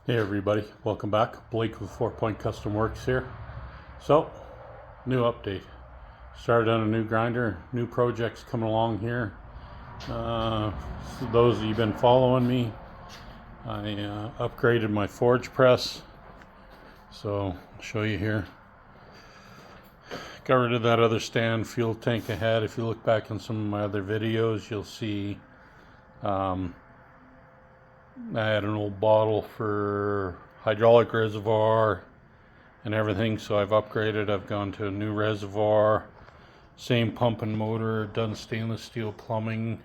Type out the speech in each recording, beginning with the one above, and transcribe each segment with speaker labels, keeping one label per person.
Speaker 1: Hey everybody, welcome back. Blake with 4 Point Custom Works here. So, new update. Started on a new grinder, new projects coming along here. So those of you been following me, I upgraded my forge press. So, I'll show you here. Got rid of that other stand, fuel tank ahead. If you look back in some of my other videos, you'll see I had an old bottle for hydraulic reservoir and everything, so I've upgraded. I've gone to a new reservoir, same pump and motor, done stainless steel plumbing,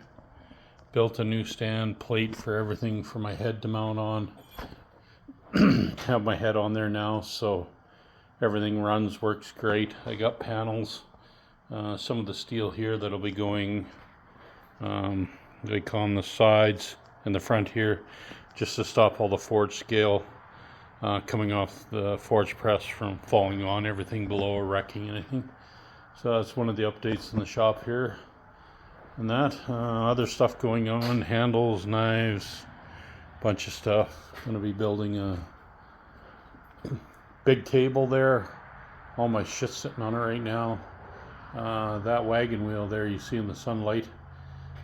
Speaker 1: built a new stand plate for everything for my head to mount on. Have my head on there now, so everything runs, works great. I got panels, some of the steel here that'll be going, they call them the sides and the front here, just to stop all the forge scale coming off the forge press from falling on everything below or wrecking anything. So that's one of the updates in the shop here. And that other stuff going on, handles, knives, bunch of stuff. Gonna be building a big table there. All my shit's sitting on it right now. That wagon wheel there you see in the sunlight,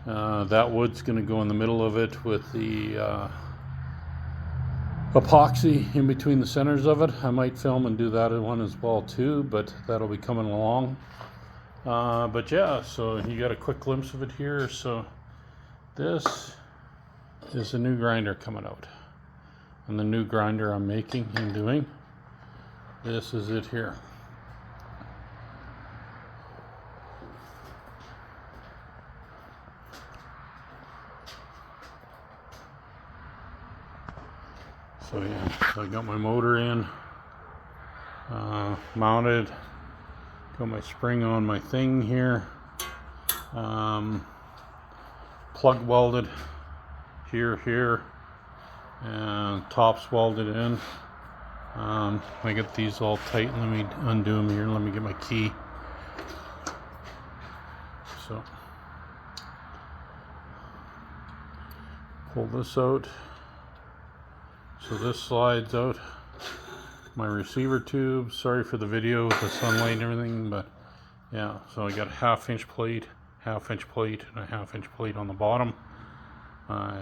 Speaker 1: that wood's gonna go in the middle of it with the epoxy in between the centers of it. I might film and do that one as well too, but that'll be coming along. But yeah, so you got a quick glimpse of it here. So this is a new grinder coming out, and the new grinder I'm making and doing, this is it here. So yeah, so I got my motor in, mounted, got my spring on my thing here, plug welded here, and tops welded in. I get these all tight. Let me undo them here. Let me get my key. So pull this out. So this slides out. My receiver tube. Sorry for the video with the sunlight and everything, but yeah. So I got a half-inch plate, and a half-inch plate on the bottom. I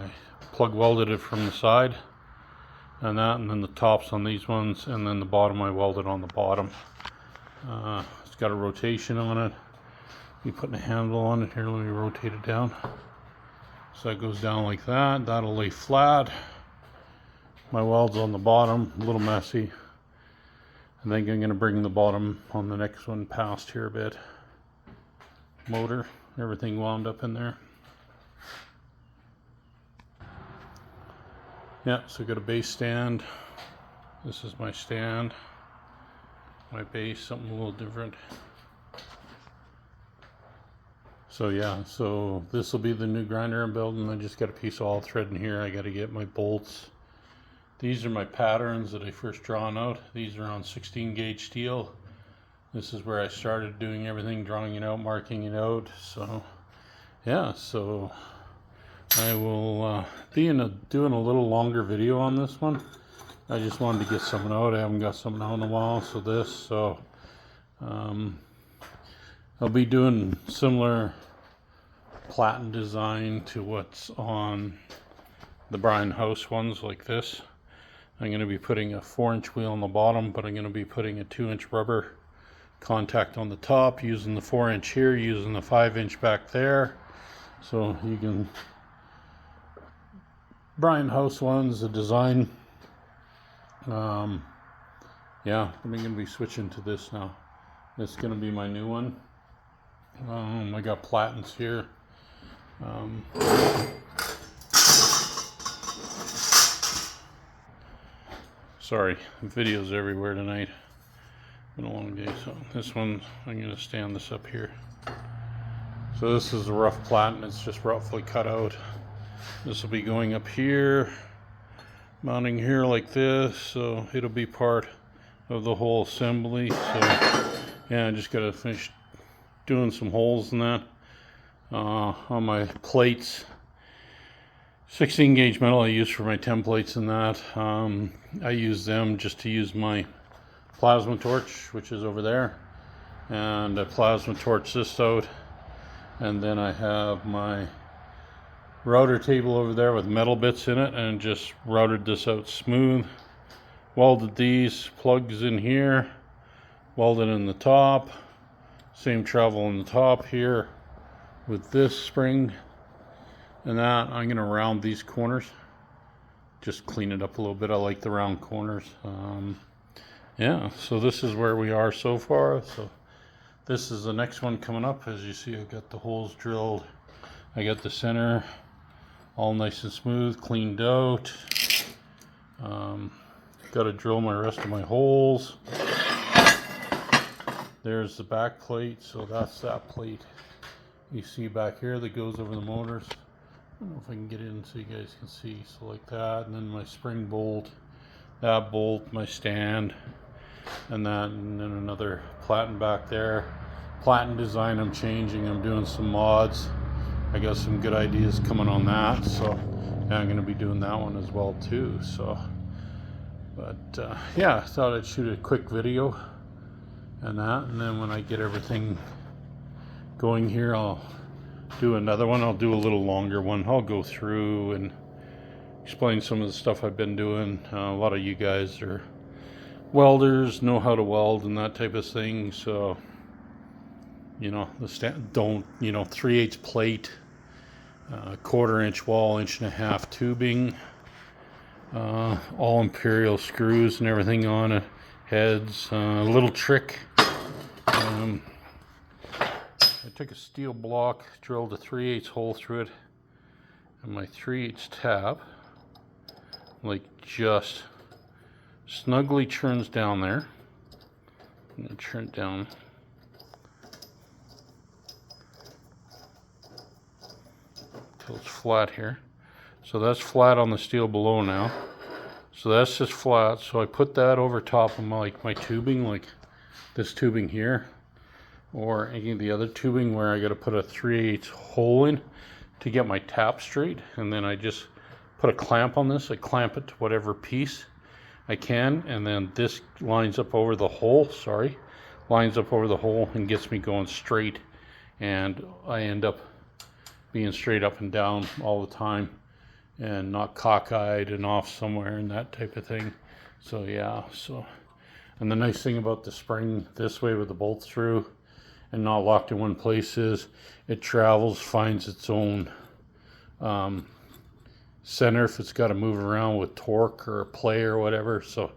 Speaker 1: plug welded it from the side, and then the tops on these ones, and then the bottom I welded on the bottom. It's got a rotation on it. You putting a handle on it here. Let me rotate it down. So it goes down like that. That'll lay flat. My weld's on the bottom, a little messy. I think I'm going to bring the bottom on the next one past here a bit. Motor, everything wound up in there. Yeah, so I got a base stand. This is my stand. My base, something a little different. So yeah, so this will be the new grinder I'm building. I just got a piece of all thread in here. I got to get my bolts. These are my patterns that I first drawn out. These are on 16 gauge steel. This is where I started doing everything, drawing it out, marking it out. So yeah, so I will be doing a little longer video on this one. I just wanted to get something out. I haven't got something out in a while. So I'll be doing similar platen design to what's on the Brian House ones like this. I'm going to be putting a 4-inch wheel on the bottom, but I'm going to be putting a 2-inch rubber contact on the top, using the 4-inch here, using the 5-inch back there. So you can, Brian House ones, the design. Yeah, I'm going to be switching to this now. It's going to be my new one. I got platens here. Sorry, videos everywhere tonight. Been a long day. So this one, I'm going to stand this up here. So this is a rough platen. It's just roughly cut out. This will be going up here, mounting here like this. So it'll be part of the whole assembly. So yeah, I just got to finish doing some holes in that on my plates. 16 gauge metal I use for my templates and that. I use them just to use my plasma torch, which is over there, and I plasma torch this out, and then I have my router table over there with metal bits in it, and just routed this out smooth, welded these plugs in here, welded in the top, same travel in the top here with this spring and that. I'm going to round these corners, just clean it up a little bit. I like the round corners. Yeah, so this is where we are so far. So this is the next one coming up. As you see, I've got the holes drilled. I got the center all nice and smooth, cleaned out. Got to drill my rest of my holes. There's the back plate, so that's that plate you see back here that goes over the motors. I don't know if I can get in so you guys can see. So like that, and then my spring bolt, that bolt, my stand, and that, and then another platen back there. Platen design I'm changing. I'm doing some mods. I got some good ideas coming on that, so yeah, I'm going to be doing that one as well too. So, but yeah, I thought I'd shoot a quick video and that, and then when I get everything going here, I'll do another one. I'll do a little longer one. I'll go through and explain some of the stuff I've been doing. A lot of you guys are welders, know how to weld and that type of thing, so you know, don't, you know, 3/8 plate, 1/4 inch wall, 1.5 inch tubing, all imperial screws and everything on it, heads. A little trick, I took a steel block, drilled a 3/8 hole through it, and my 3/8 tab like just snugly turns down there. I'm gonna turn it down. Till it's flat here. So that's flat on the steel below now. So that's just flat. So I put that over top of my tubing, like this tubing here, or any of the other tubing where I got to put a 3/8 hole in to get my tap straight. And then I just put a clamp on this. I clamp it to whatever piece I can, and then this lines up over the hole. Lines up over the hole and gets me going straight, and I end up being straight up and down all the time and not cockeyed and off somewhere and that type of thing. So yeah, so, and the nice thing about the spring this way with the bolts through and not locked in one place is it travels, finds its own center if it's got to move around with torque or play or whatever. So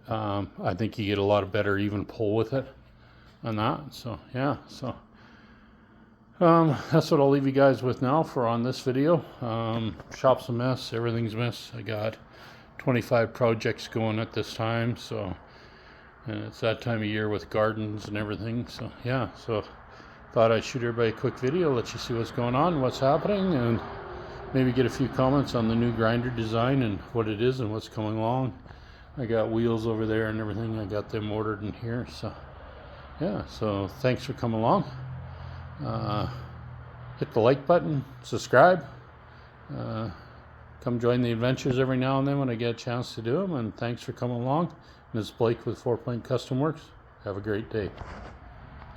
Speaker 1: I think you get a lot of better even pull with it on that. So yeah, so that's what I'll leave you guys with now for on this video. Shop's a mess, everything's a mess. I got 25 projects going at this time, so, and it's that time of year with gardens and everything. So yeah, so thought I'd shoot everybody a quick video, let you see what's going on, what's happening, and maybe get a few comments on the new grinder design and what it is and what's coming along. I got wheels over there and everything. I got them ordered in here. So yeah, so thanks for coming along. Hit the like button, subscribe, come join the adventures every now and then when I get a chance to do them, and thanks for coming along. This is Blake with 4 Point Custom Works. Have a great day.